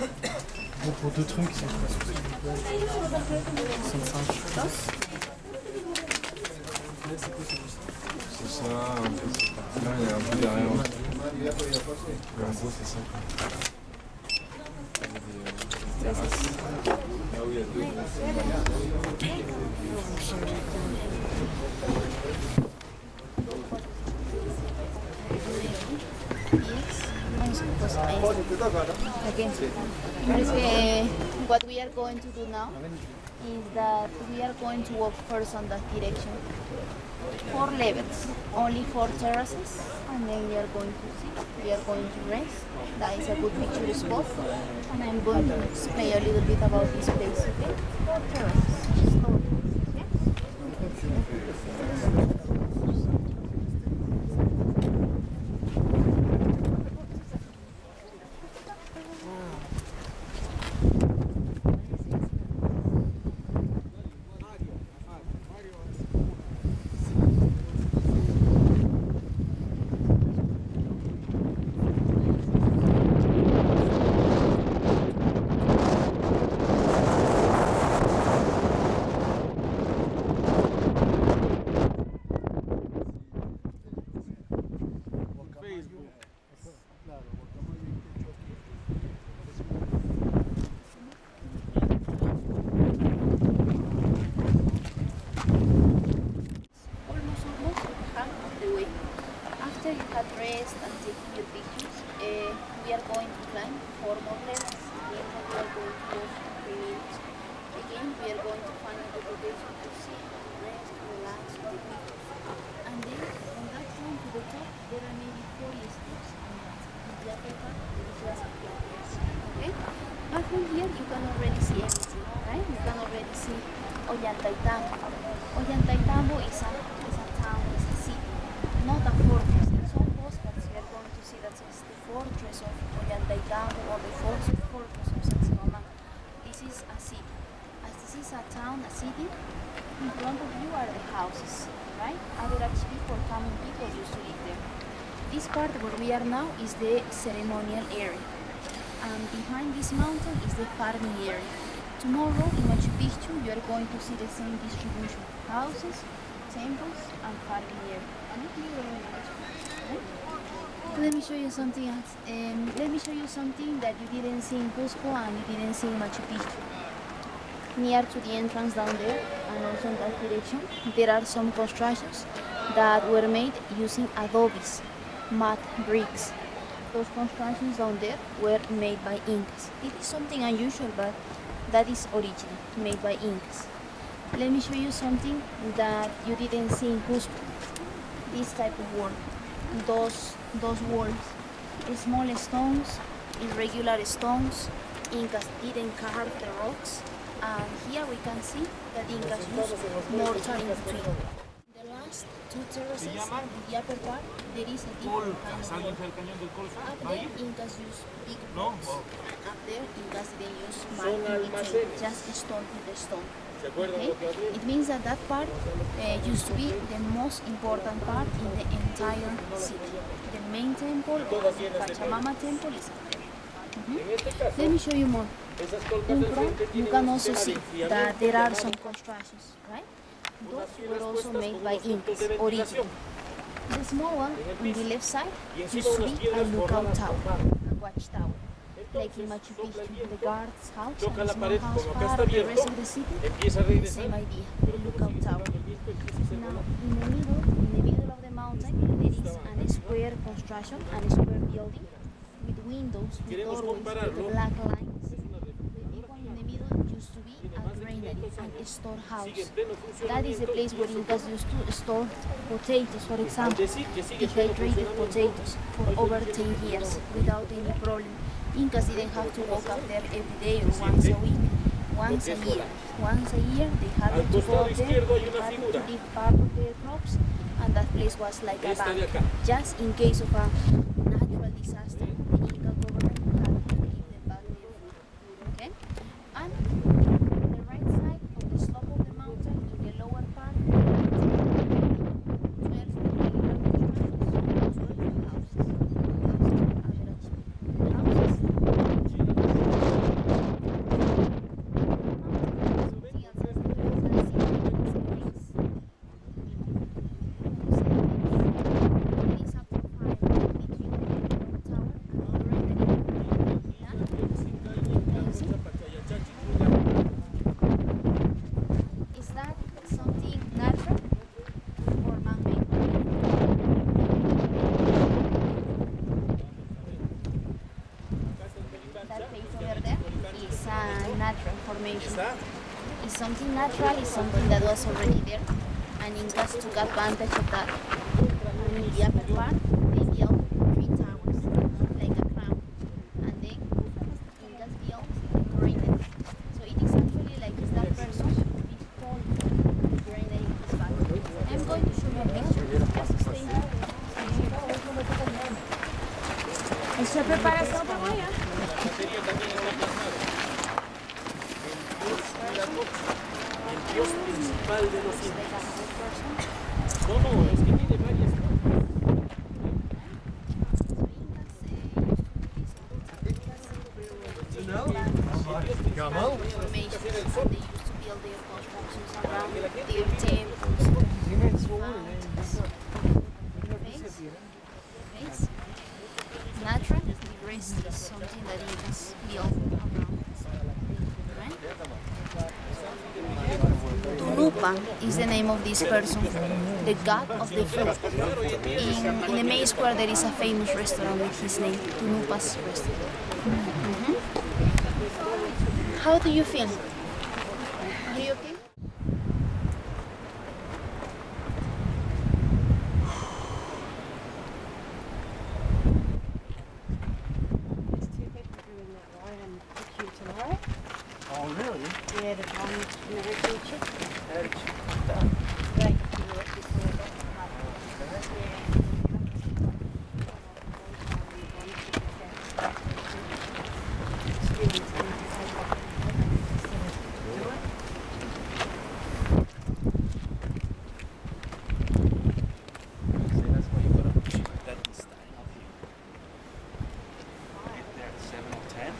Bon, pour deux trucs, c'est quoi ce que c'est 65. C'est ça, là il y a un peu derrière. Le gros c'est ça. Il y a des terrasses. Là où il y a deux. Okay. What we are going to do now is that we are going to walk first on that direction. 4 levels, only 4 terraces, and then we are going to sit, we are going to rest. That is a good picture spot, and I'm going to explain a little bit about this place, okay? 4 terraces, slowly, okay? Rest and taking your pictures. We are going to climb 4 more levels. Again, we are going to walk 3 minutes. Again, we are going to find a good location to sit, rest, relax, take pictures. And then, from that point to the top, there are maybe 40 steps. And the upper part, there is just a few steps. Okay? But from here, you can already see everything, right? You can already see Ollantaitambo. Ollantaitambo is a town, is a city, not a fortress. We are going to see that it's the fortress of Ollantajtambo or the fortress of Sacsayhuamán. This is a city. As this is a town, a city, in front of you are the houses, right? Average people, common people used to live there. This part where we are now is the ceremonial area. And behind this mountain is the farming area. Tomorrow in Machu Picchu you are going to see the same distribution. Houses, temples and farming area. Let me show you something else. Let me show you something that you didn't see in Cusco and you didn't see in Machu Picchu. Near to the entrance down there and also in that direction, there are some constructions that were made using adobes, mud bricks. Those constructions down there were made by Incas. It is something unusual, but that is original, made by Incas. Let me show you something that you didn't see in Cusco. This type of work. Those walls, small stones, irregular stones. Incas didn't carve the rocks, and here we can see that Incas used mortar in between. The last 2 terraces, in the upper part, there is a different kind of wall. Up there, Incas used big blocks. Up there, Incas didn't use mud in between, just stone with the stone. Okay? It means that that part used to be the most important part in the entire city. The main temple, the Pachamama temple, is up there. Let me show you more. In front, you can also see that there are some constructions, right? Those were also made by Incas, originally. The small one on the left side used to be a lookout tower, a watchtower. Like in Machu Picchu, the guard's house and the small house part of the rest of the city, the same idea, the lookout tower. Now, in the middle of the mountain, there is a square construction, a square building with windows, with doorways, with the black lines. The big one in the middle used to be a granary, a storehouse. That is the place where Incas used to store potatoes, for example, dehydrated potatoes for over 10 years without any problem. Incas didn't have to walk up there every day or once a week, once a year. Once a year they had to go up there, they had to leave part of their crops, and that place was like a bank. Just in case of a natural disaster, the Inca government had to give them back their food. Okay? And on the right side of the slope of the mountain, in the lower part, 12 regular constructions, 12 houses. Houses. is a natural formation. It's something natural, it's something that was already there, and Incas took advantage of that. And in the upper part, they built 3 towers, like a crown, and then Incas built decorated. So it is actually like it's that person is tall, decorated in his back. I'm going to show you a picture. Just stay here. ¿Está preparación para allá? El dios principal de los incas. No, es que tiene varias. Camel? They used to build their constructions around their temples. It's natural, the rest is something that Incas built around. Right? Tunupa is the name of this person, the god of the fruit. In the main square there is a famous restaurant with his name, Tunupa's restaurant. How do you feel? Are you okay? There's 2 people doing that ride in Picchu tomorrow. Oh, really? Yeah, the one in the future. They can do it before that. See, that's why you gotta push like that and stay up here. Get there at 7 or 10.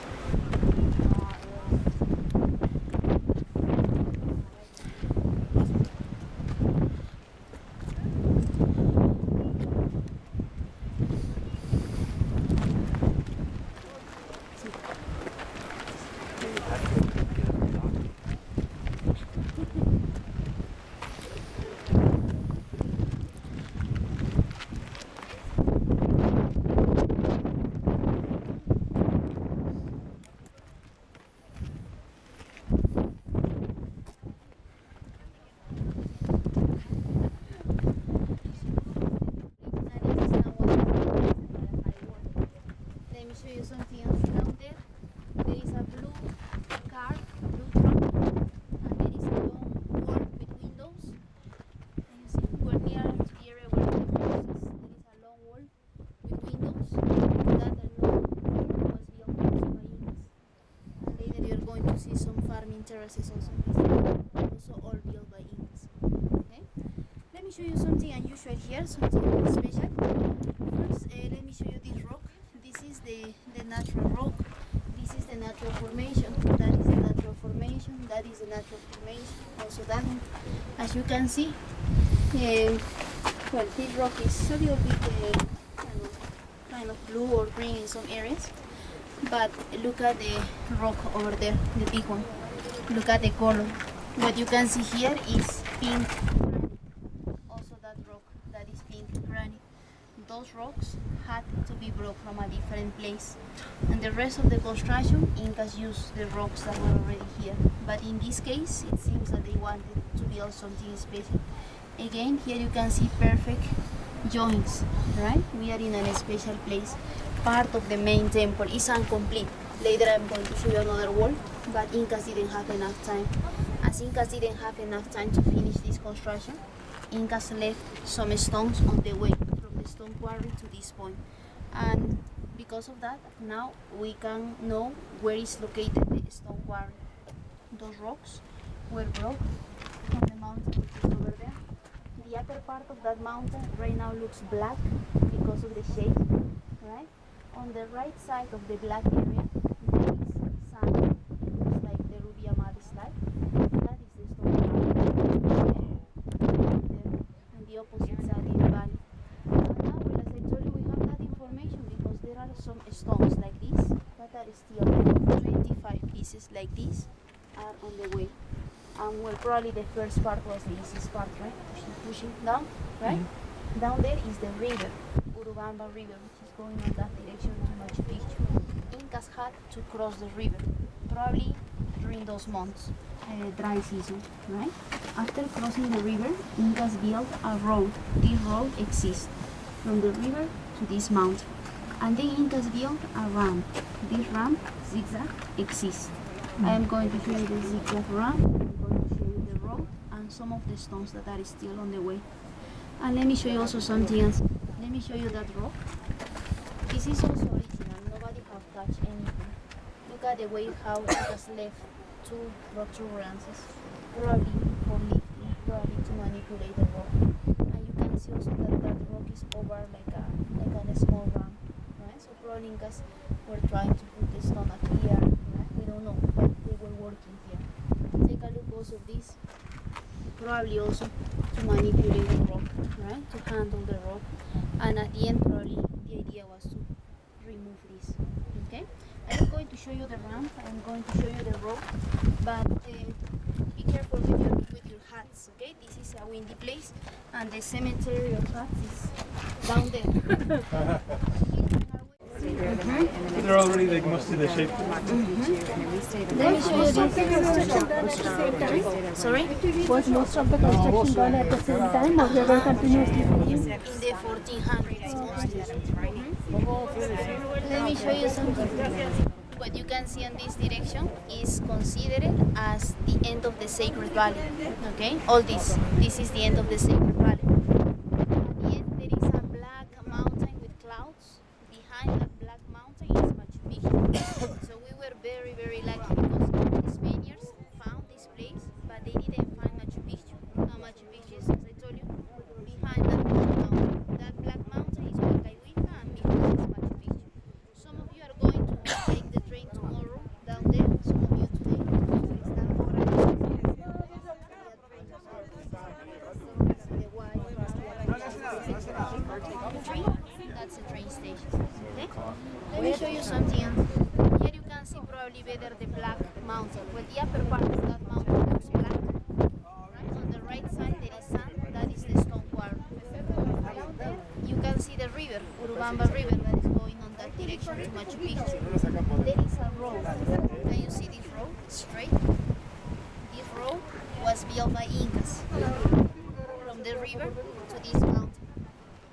Let me show you something else down there. There is a blue car, a blue truck, and there is a long wall with windows. And you see, we're near to the area where the house is. There is a long wall with windows. That long wall was built also by Incas. And later you're going to see some farming terraces also all built by Incas. Okay? Let me show you something unusual here, something special. First, let me show you this rock. This is the natural rock. This is the natural formation. That is the natural formation. That is the natural formation. Also that one. As you can see, well, this rock is a little bit kind of blue or green in some areas. But look at the rock over there, the big one. Look at the color. What you can see here is pink granite. Also that rock, that is pink granite. Those rocks had to be brought from a different place, and the rest of the construction Incas used the rocks that were already here, but in this case it seems that they wanted to build something special. Again, here you can see perfect joints, right? We are in a special place. Part of the main temple is incomplete. Later I'm going to show you another wall, but Incas didn't have enough time. As Incas didn't have enough time to finish this construction, Incas left some stones on the way from the stone quarry to this point. And because of that, now we can know where is located the stone quarry. Those rocks were brought from the mountain which is over there. The upper part of that mountain right now looks black because of the shade, right? On the right side of the black area, there is sand. It looks like the ruby amethyst slide. That is the stone quarry. And the opposite side is the valley. Now, well, as I told you, we have that information because there are some stones like this that are still 25 pieces like this are on the way. And well, probably the first part was the easiest part, right? Pushing down, right? Mm-hmm. Down there is the river, Urubamba River, which is going on that direction to Machu Picchu. Incas had to cross the river probably during those months, dry season, right? After crossing the river, Incas built a road. This road exists from the river to this mountain. And then Incas built a ramp. This ramp, zigzag, exists. I am going to show you the zigzag ramp, I'm going to show you the road, and some of the stones that are still on the way. And let me show you also something else. Let me show you that rock. This is also original, nobody have touched anything. Look at the way how it has left two rock protuberances, probably for lifting, probably to manipulate the rock. And you can see also that that rock is over like a small ramp, right? So probably Incas were trying to put the stone up here, right? We don't know, but they were working here. Take a look also of this, probably also to manipulate the rock, right? To handle the rock. And at the end, probably the idea was to remove this, okay? I'm going to show you the ramp, I'm going to show you the rope, but be careful with your hats, okay? This is a windy place, and the cemetery of hats is down there. They're already like most of the shape. Let me show you this. Sorry? Was most of the construction done at the same time, or they were continuously In the 1400s mostly. Let me show you something. What you can see in this direction is considered as the end of the sacred valley. Okay? All this is the end of the sacred valley. At the end there is a black mountain with clouds. Behind that black mountain is Machu Picchu. So we were very, very lucky because the Spaniards found this place, but they didn't find Machu Picchu. Machu Picchu is, as I told you, behind that black mountain. That black mountain is Huaycahuita, and behind is Machu Picchu. Some of you are going to take the train tomorrow down there. Some of you today. That's the train station. Okay? Let me show you something else. Here you can see probably better the black mountain. Well, the upper part of that mountain looks black. Right? On the right side there is sand. That is the stone quarry. Down there you can see the river, Urubamba River, that is going on that direction to Machu Picchu. There is a road. Can you see this road? Straight. This road was built by Incas from the river to this mountain.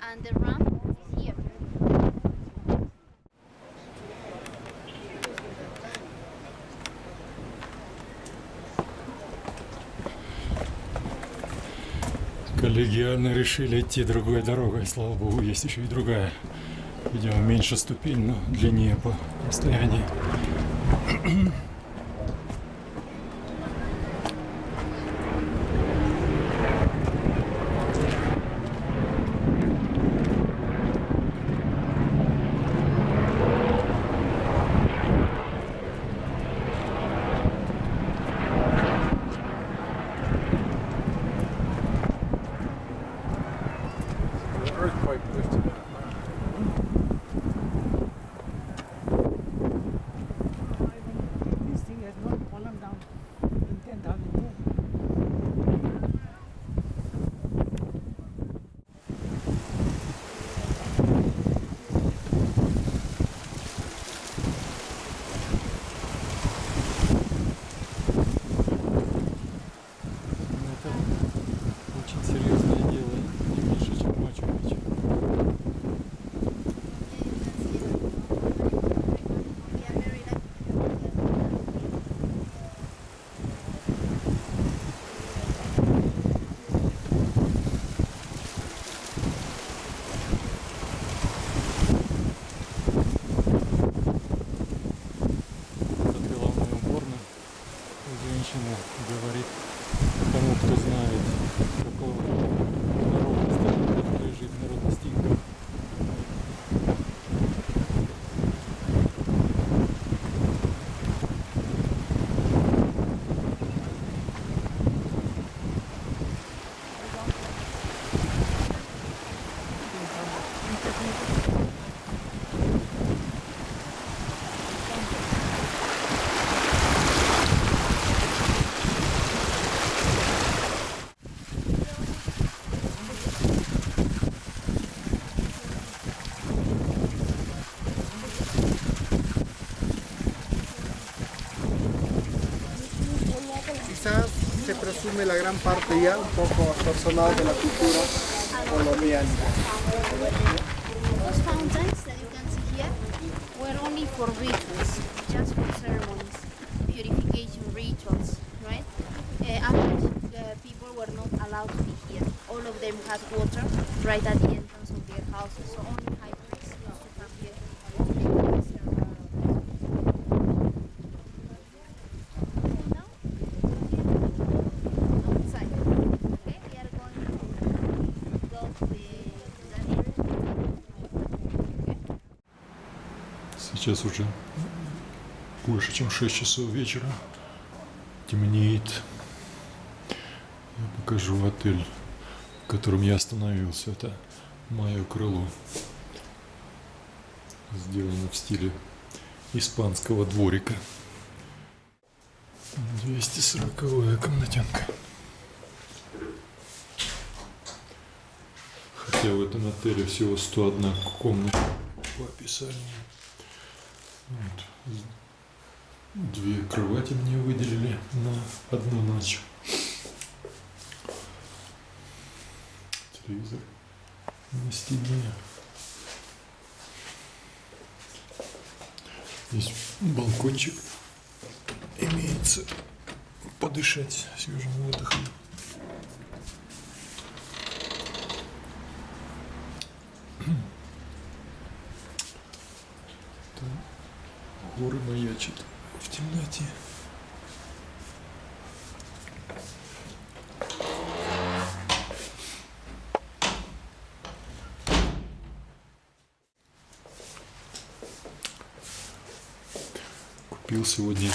And the ramp is here. Коллегиально решили идти другой дорогой. Слава богу, есть еще и другая. Видимо, меньше ступень, но длиннее по расстоянию. Earthquake lifted it. se presume la gran parte ya un poco personal de la cultura colombiana. Those fountains that you can see here were only for rituals, just for ceremonies, purification rituals, right? Other people were not allowed to be here. All of them had water right at the entrance of their houses, so only high priests used to come here. Now, outside, okay? We are going to go to that area. Сейчас уже больше, чем 6 часов вечера. Темнеет. Я покажу отель, в котором я остановился. Это мое крыло. Сделано в стиле испанского дворика. 240-я комнатенка. Хотя в этом отеле всего 101 комната по описанию. Вот. 2 кровати мне выделили на одну ночь. Телевизор на стене. Здесь балкончик имеется, подышать свежим воздухом. Там горы маячат в темноте. Купил сегодня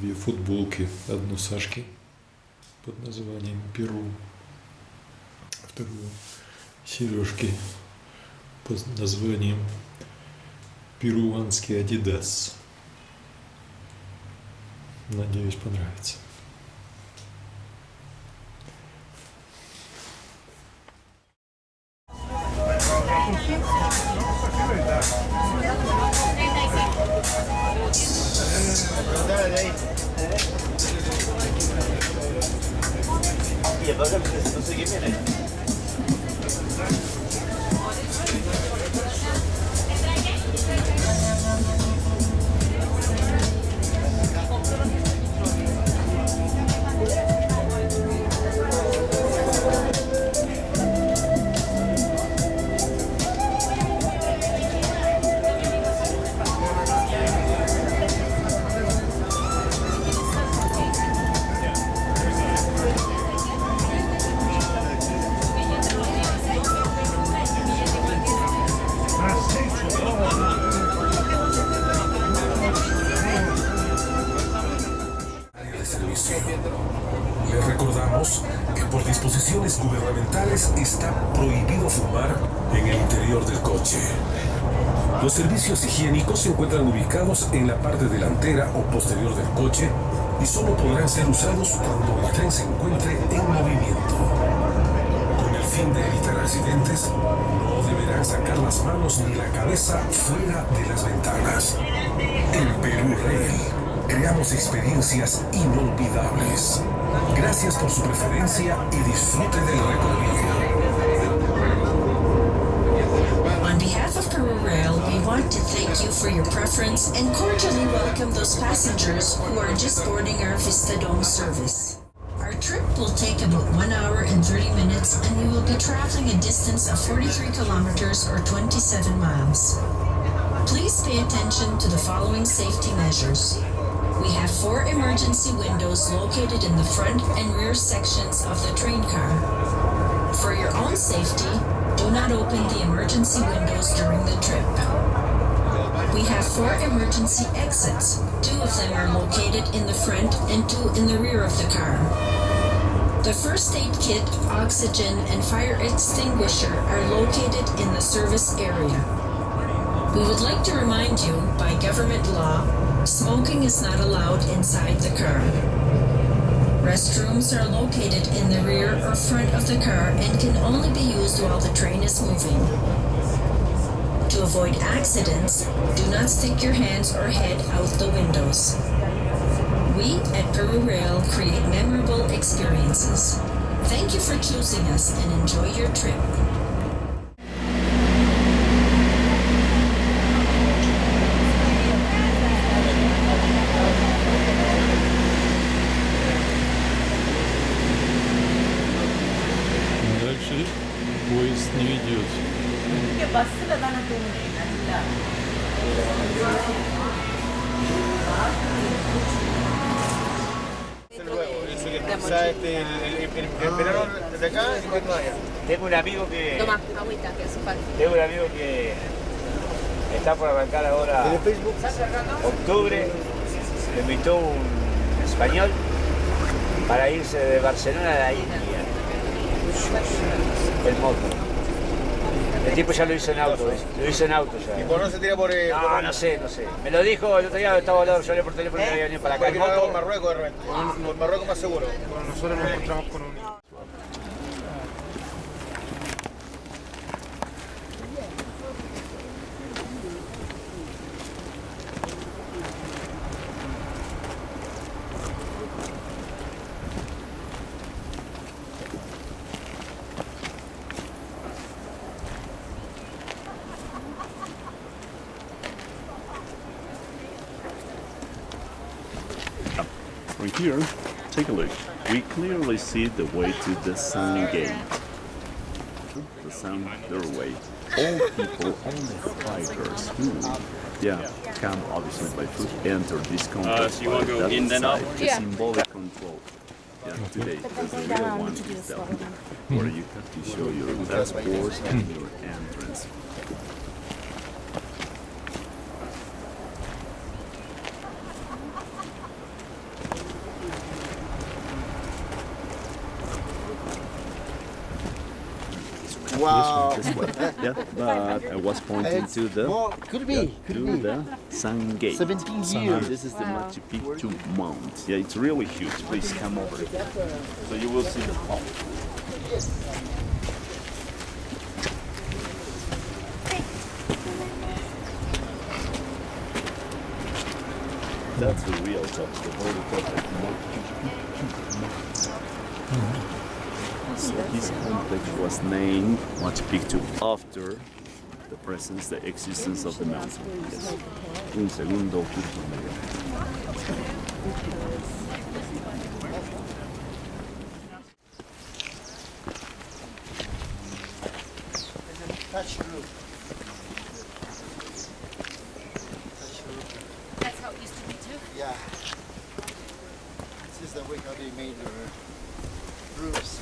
2 футболки. Одну Сашке под названием Перу, вторую Сережке под названием перуанский Адидас. Надеюсь, понравится. Les recordamos que por disposiciones gubernamentales está prohibido fumar en el interior del coche. Los servicios higiénicos se encuentran ubicados en la parte delantera o posterior del coche y solo podrán ser usados cuando el tren se encuentre en movimiento. Con el fin de evitar accidentes, no deberán sacar las manos ni la cabeza fuera de las ventanas. En Perú Rail creamos experiencias inolvidables. Gracias por su preferencia y disfrute del recorrido. On behalf of Peru Rail, we want to thank you for your preference and cordially welcome those passengers who are just boarding our Vista Dome service. Our trip will take about 1 hour and 30 minutes, and we will be traveling a distance of 43 kilometers or 27 miles. Please pay attention to the following safety measures. We have 4 emergency windows located in the front and rear sections of the train car. For your own safety, do not open the emergency windows during the trip. We have 4 emergency exits. 2 of them are located in the front and 2 in the rear of the car. The first aid kit, oxygen, and fire extinguisher are located in the service area. We would like to remind you, by government law, smoking is not allowed inside the car. Restrooms are located in the rear or front of the car and can only be used while the train is moving. To avoid accidents, do not stick your hands or head out the windows. We at Peru Rail create memorable experiences. Thank you for choosing us and enjoy your trip. Дальше поезд не идет. El verano de acá y de allá. Tengo un amigo que Toma, agüita, que hace falta. tengo un amigo que está por arrancar ahora En el Facebook. octubre. Me invitó un español para irse de Barcelona a la India. El moto. El tipo ya lo hizo en auto, lo hizo en auto ya. Y por no se tira por No, no sé. Me lo dijo el otro día, estaba hablando, yo hablé por teléfono y había venido para acá. Para En que no haga moto. Marruecos de repente. Por Marruecos más seguro. Bueno, nosotros nos encontramos con un... From here, take a look. We clearly see the way to the Sun Gate. The Sun Doorway. All people, all the hikers who, come obviously by foot, enter this complex. So you want to go in then up? The symbolic control. Today, because the real one is down, where you have to show your passports and your entrance. Wow. This way. Yeah, but I was pointing to the Could be. the Sun Gate. 17 years. This is the Machu Picchu Mount. Yeah, it's really huge. Please come over. So you will see the top. That's the real top, the very top of Machu Picchu. So this complex was named Machu Picchu after the presence, the existence of the mountain. Yes. Un segundo punto medio. Touch roof. That's how it used to be too. Yeah. This is the way how they made their roofs.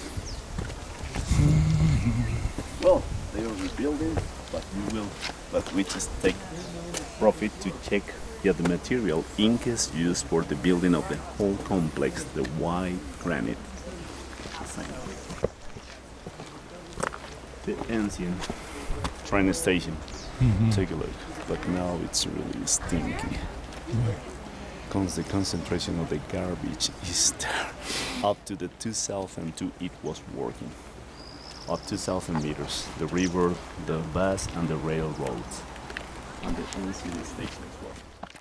Well, they are rebuilding, but we just take profit to check the material Incas used for the building of the whole complex, the white granite. The ancient train station. Take a look. But now it's really stinky. Because the concentration of the garbage is there. Up to the 2002 it was working. Up to 2,000 meters. The river, the bus and the railroads. And the ancient station as well.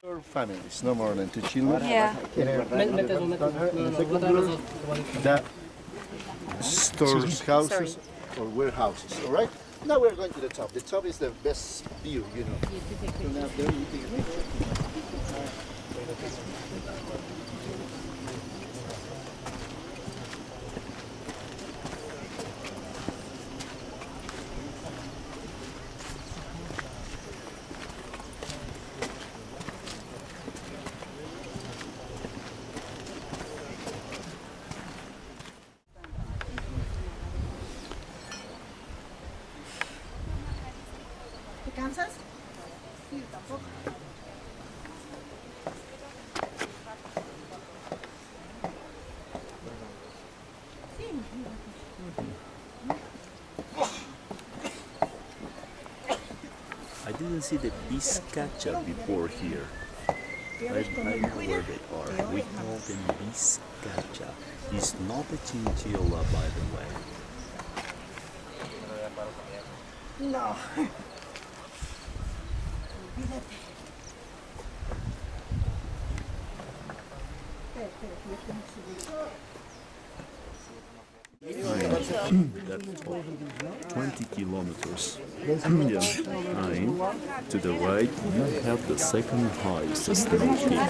Your families, no more than 2 children. Yeah. That stores, houses, or warehouses, all right? Now we're going to the top. The top is the best view, you know. From up there, you take a picture. ¿Te cansas? Sí, tampoco. I didn't see the bizcacha before here. I know where they are. We call them bizcacha. It's not a chinchilla, by the way. No. That's 20 kilometers. Yeah. And to the right, you have the second highest snow peak,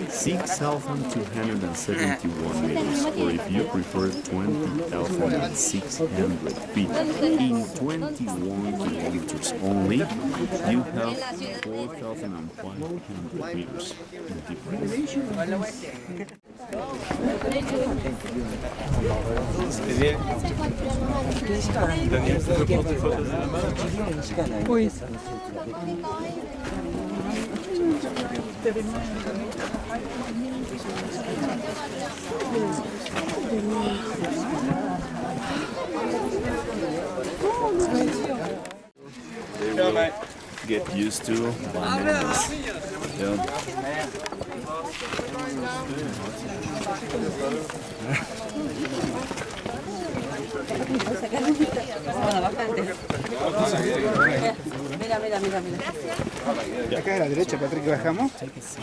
6,271 meters, or if you prefer, 20,600 feet. In 21 kilometers only, you have 4,500 meters in difference. Oui. They will get used to bananas. Yeah. Mira, mira, mira, mira. Acá a la derecha, Patrick, bajamos. Yes.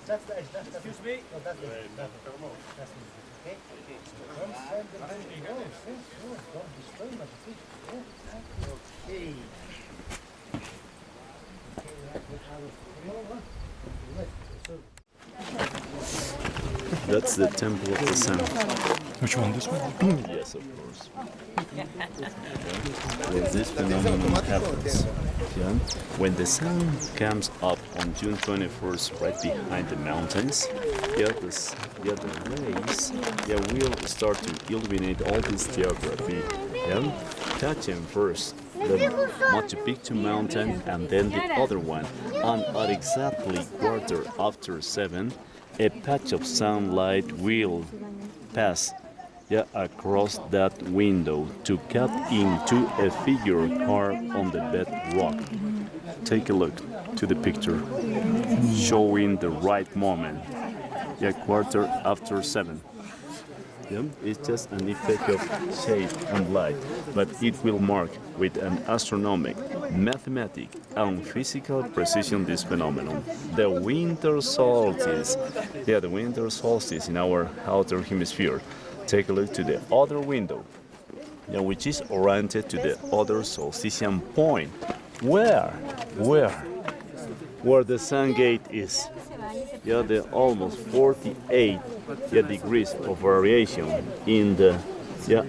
Excuse me? That's the Temple of the Sun. Which one, this one? Yes, of course. Well, this phenomenon happens. Yeah? When the sun comes up on June 21st, right behind the mountains, the rays will start to illuminate all this geography. Yeah? Touching first the Machu Picchu mountain and then the other one. And at exactly 7:15, a patch of sunlight will pass across that window to cut into a figure carved on the bedrock. Take a look to the picture, showing the right moment. 7:15. It's just an effect of shade and light, but it will mark with an astronomical, mathematical, and physical precision this phenomenon. The winter solstice, the winter solstice in our outer hemisphere. Take a look to the other window, which is oriented to the other solstitian point. Where the sun gate is. The almost 48 degrees of variation in the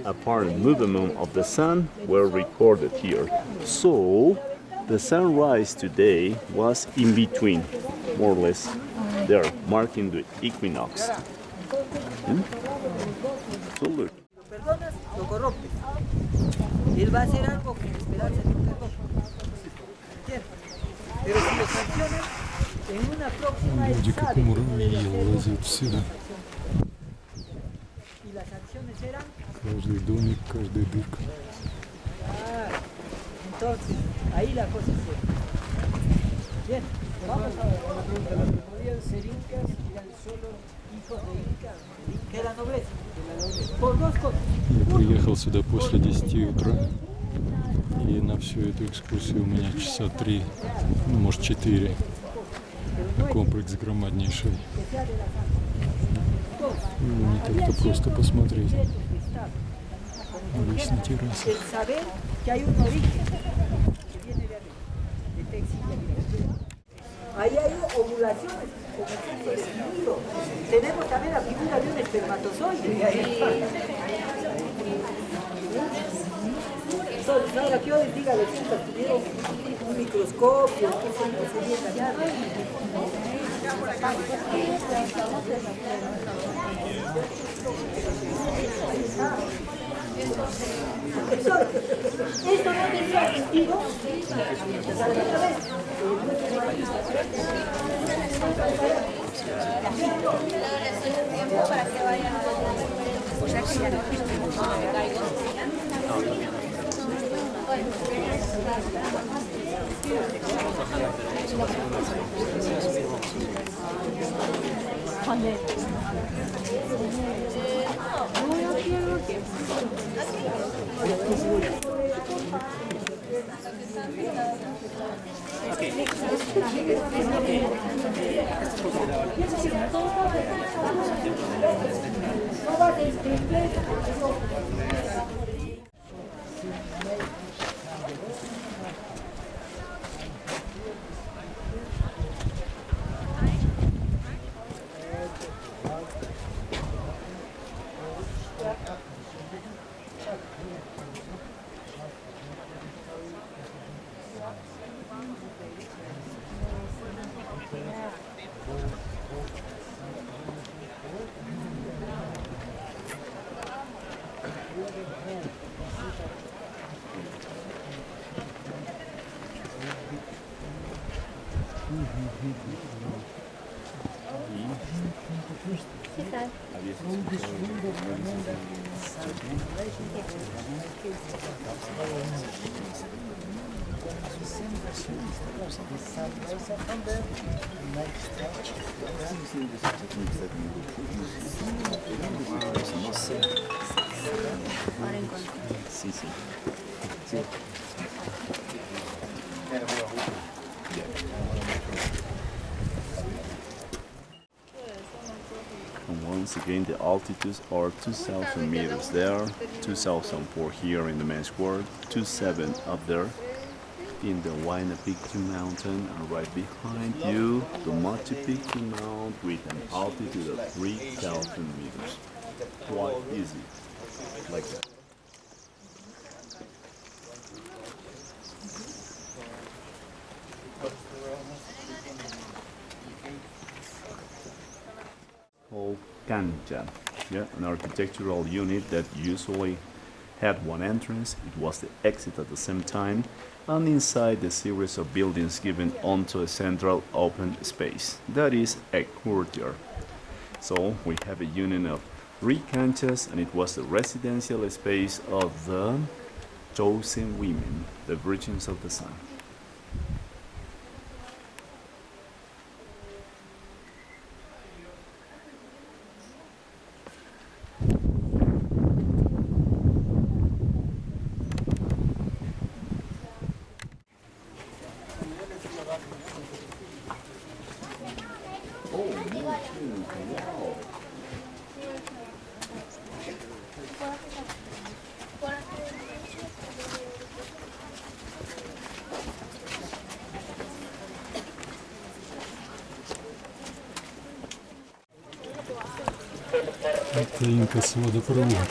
apparent movement of the sun were recorded here. So the sunrise today was in between, more or less, there, marking the equinox. So look. Él va a hacer algo que esperanza nunca pero si lo sancionan, en una próxima Люди как муравьи лазят сюда. y las sanciones eran. Каждый домик, каждая дырка. Entonces, ahí la cosa es seria. Bien, vamos a ver. Podían ser incas, eran solo hijos de Inca, que era nobleza. Por dos cosas. Я приехал сюда после 10 утра, и на всю эту экскурсию у меня часа 3, ну, может 4. Комплекс громаднейший. И не так-то просто посмотреть. Здесь на террасе. Ahí hay ovulaciones, tenemos también la figura de un espermatozoide. Entonces, ahora que yo les diga a los chicos, tuvieron un microscopio, que se veía dañado. Esto no tendría sentido. Para que vayan ¿Qué tal? Sí, sí. And once again, the altitudes are 2,000 meters there, 2,004 here in the main square, 2,700 up there in the Machu Picchu mountain, and right behind you, the Machu Picchu mountain with an altitude of 3,000 meters. Quite easy, like that. Called cancha, yeah, an architectural unit that usually had one entrance. It was the exit at the same time, and inside the series of buildings given onto a central open space, that is a courtyard. So we have a union of three canchas, and it was the residential space of the chosen women, the virgins of the sun. Это инков водопровод.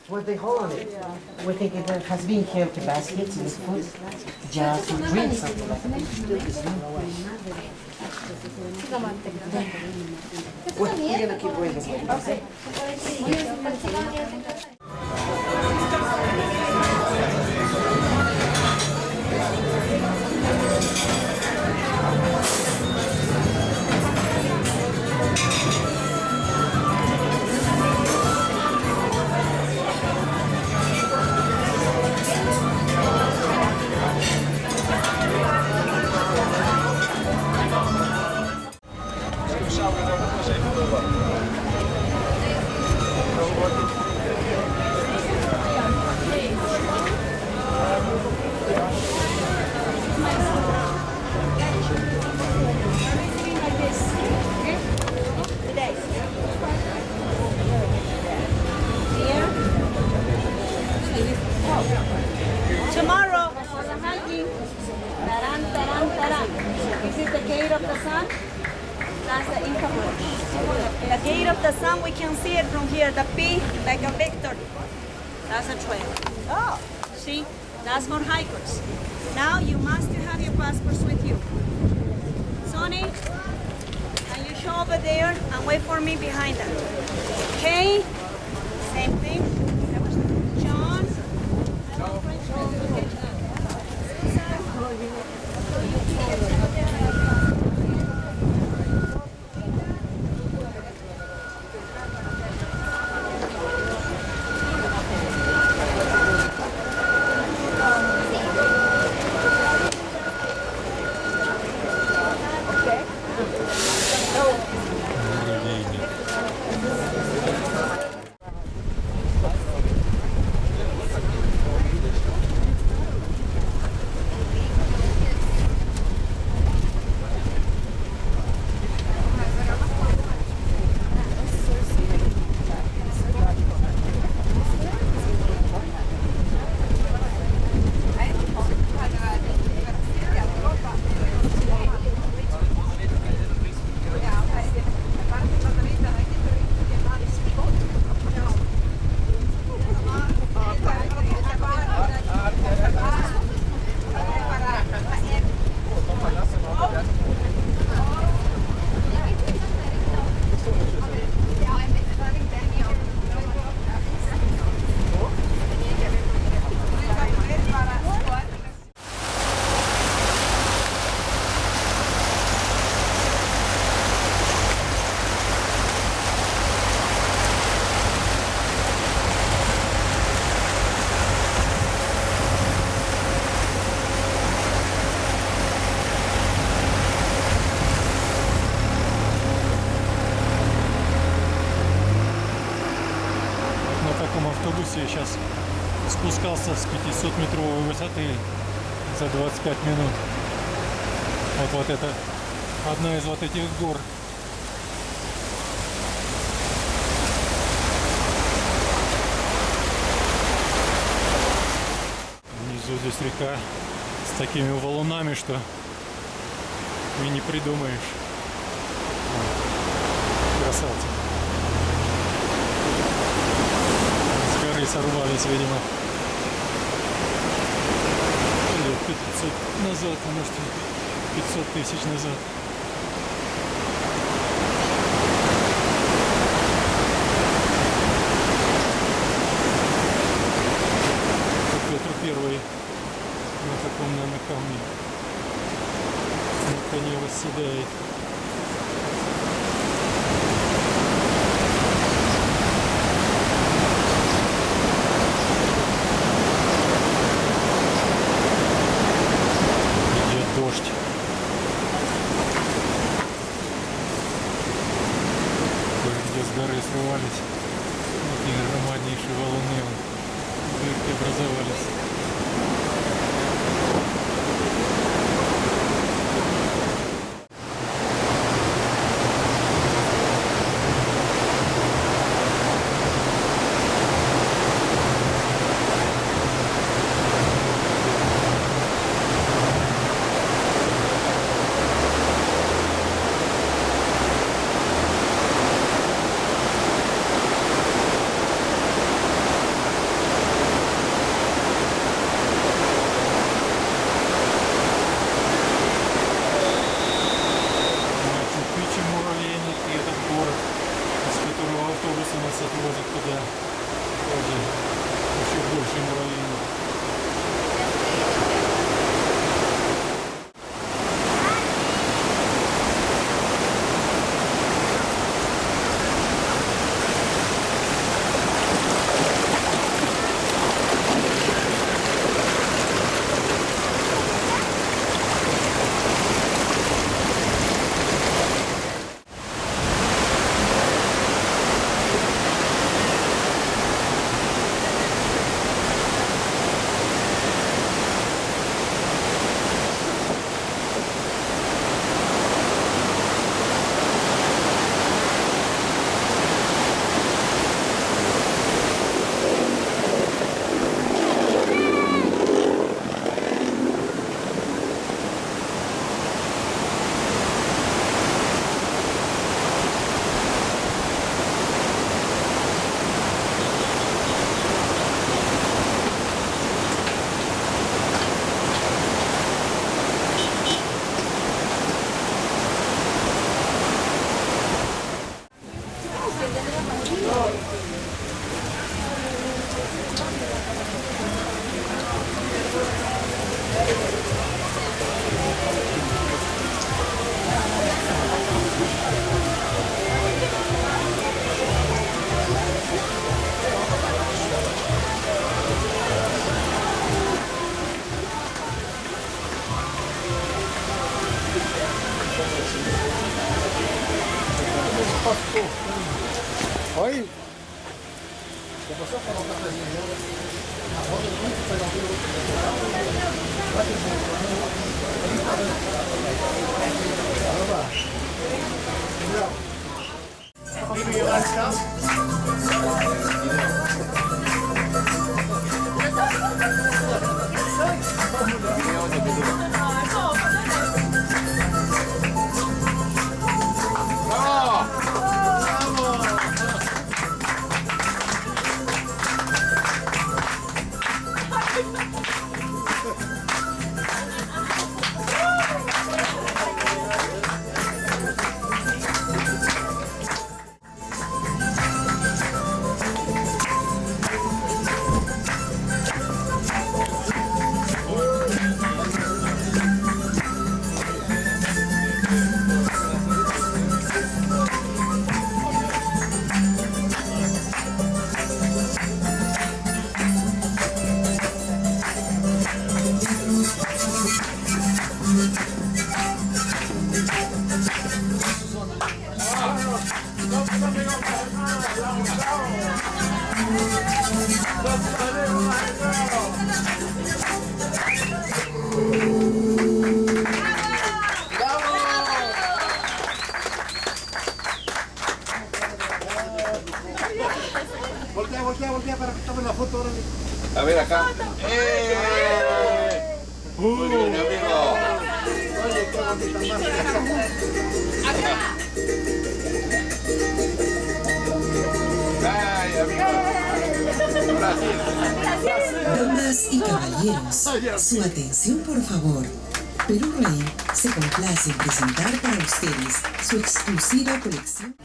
What they hold on it? We think it has been here to baskets and food, just to drink something like that. We're gonna keep waiting. Okay. is the gate of the sun. That's the Inca bridge. The gate of the sun, we can see it from here. The P, like a victory. That's a trail. Oh, see, that's for hikers. Now you must have your passports with you. Sonny, can you show over there and wait for me behind them? Okay, same thing. John. автобусе сейчас спускался с 500-метровой высоты за 25 минут. Вот это одна из вот этих гор. Внизу здесь река с такими валунами, что и не придумаешь. Красавцы. С горы сорвались, видимо, лет 500 назад, а может 500 тысяч назад. Петр Первый на таком, наверное, камне на коне восседает. Дождь. Кое-где с горы срывались. Такие громаднейшие валуны. Дырки образовались. Hoy. Voltea para que tomen la foto ahora. A ver acá. Muy bien, mi amigo. Oye, qué bonita Acá. Ay, amigo. Brasil. Damas y caballeros, su atención por favor. Perú Rey se complace en presentar para ustedes su exclusiva colección.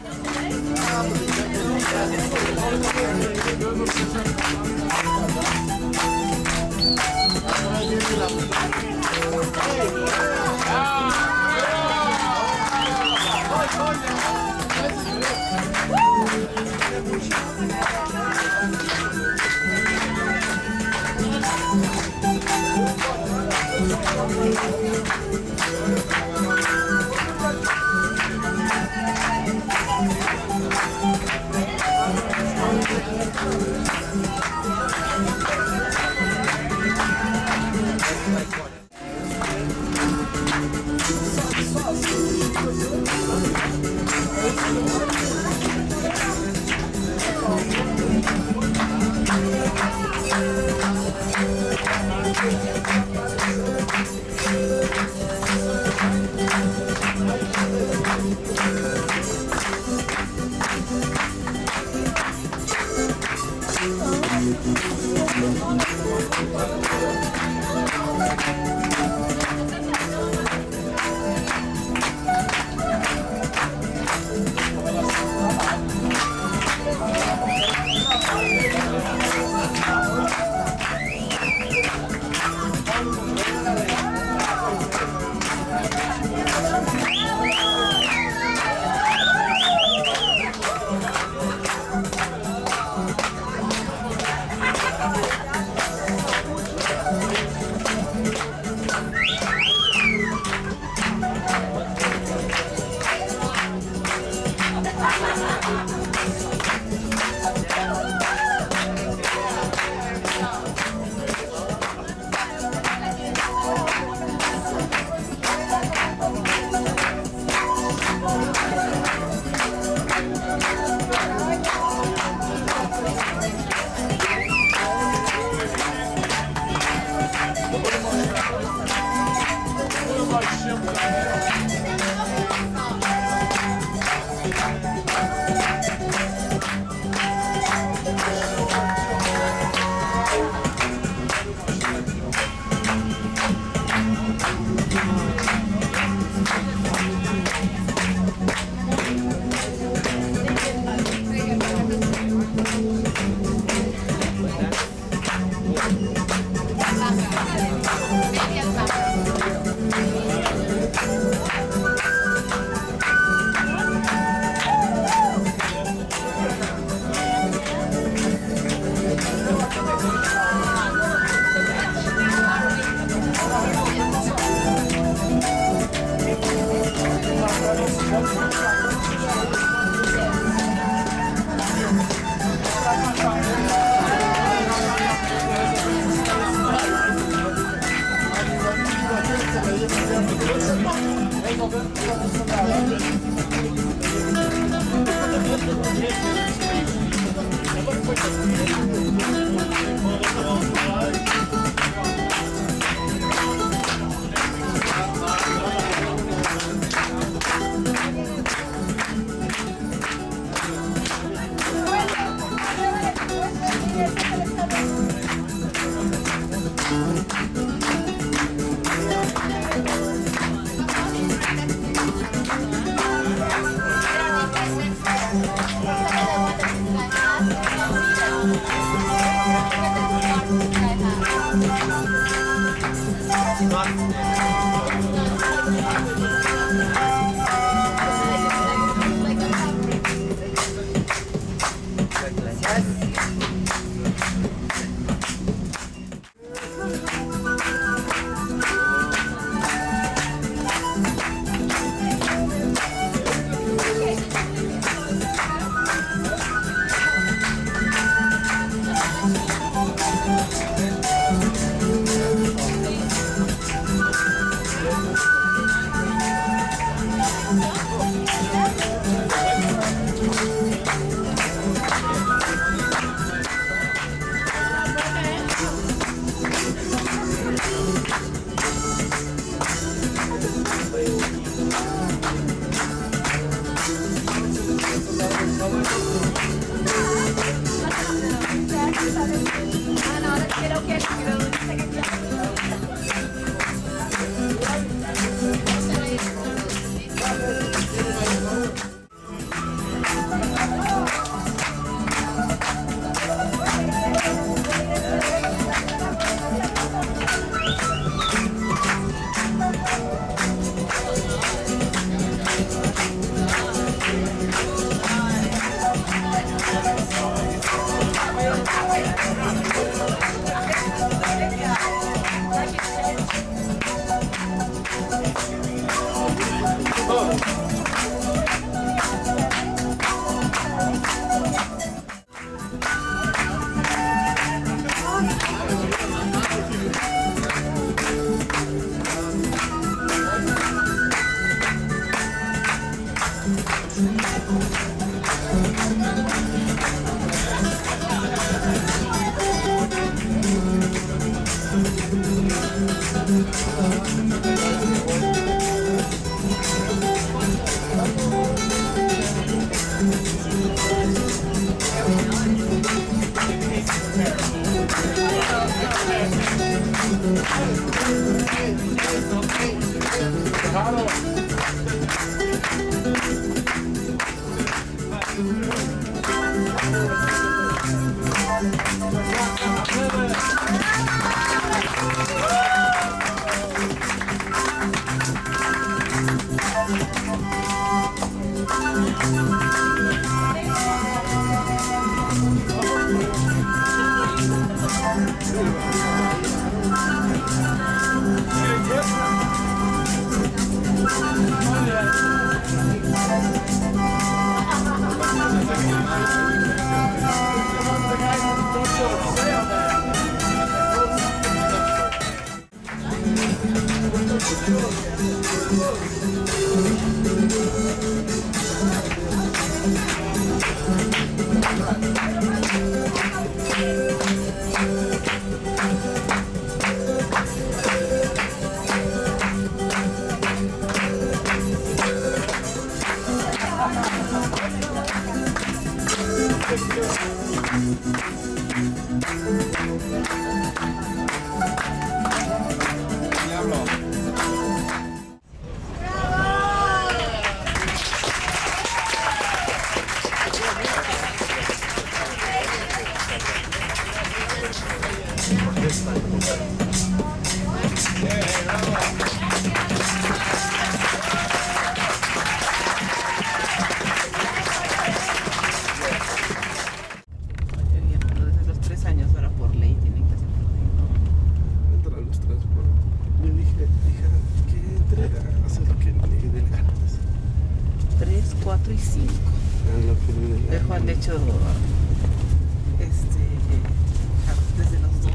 desde los 2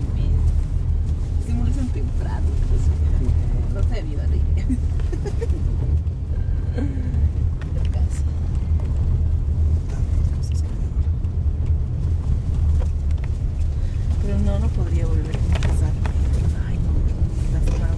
y media. Estimulación temprano. No sé, viva línea. Pero no podría volver a empezar. Ay, no, la zona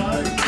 Thank you.